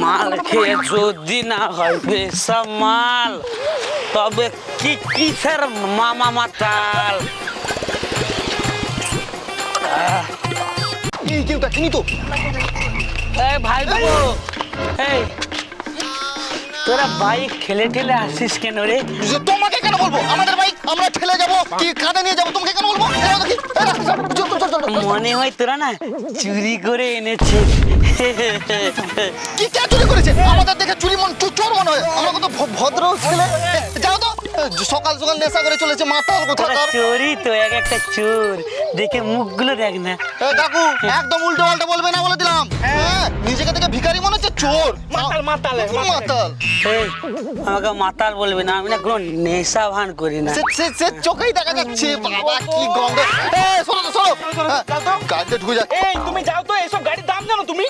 মাল খেয়ে যদি না হয় বেসব মাল, তবে কি কিসের মামা মাতাল। কেউটা চিনি তো। এই ভাই বাবু, এই তোরা বাইক খেলে ঠেলে আসিস কেন রে? তোমাকে কেন বলবো? আমাদের বাইক আমরা ঠেলে যাবো কি কাঁধে নিয়ে যাবো, তোমাকে কেন বলবো? যাও দেখি। এই রাস্তা ছাড়, চল, চল, চল, চল। মনে হয় তোরা না চুরি করে এনেছে। কি কে চুরি করেছে? আমাদের দেখে চুরি চোর মনে হয়। আমরা কত ভদ্র ছেলে। যাও তো, সকাল সকাল নেশা করে চলেছে মাতাল তোরা কোথাকার। চোরই তো, এক একটা চোর। দেখে মুখগুলো দেখ না। কাকু একদম উল্টো পাল্টা বলবে না বলে দিলাম। হ্যাঁ, নিজেকে থেকে ভিখারি মনে হচ্ছে, চোর মাতাল মাতাল মাতাল। এই, আমাকে মাতাল বলবি না, আমি না কোনো নেশা ভান করি না। সে চোখেই দেখা যাচ্ছে। বাবা কি গন্ধ। শোনো তো, শোনো। গাড়িতে ঢুকে যা। এই তুমি যাও তো, এইসব গাড়ির দাম জানো তুমি?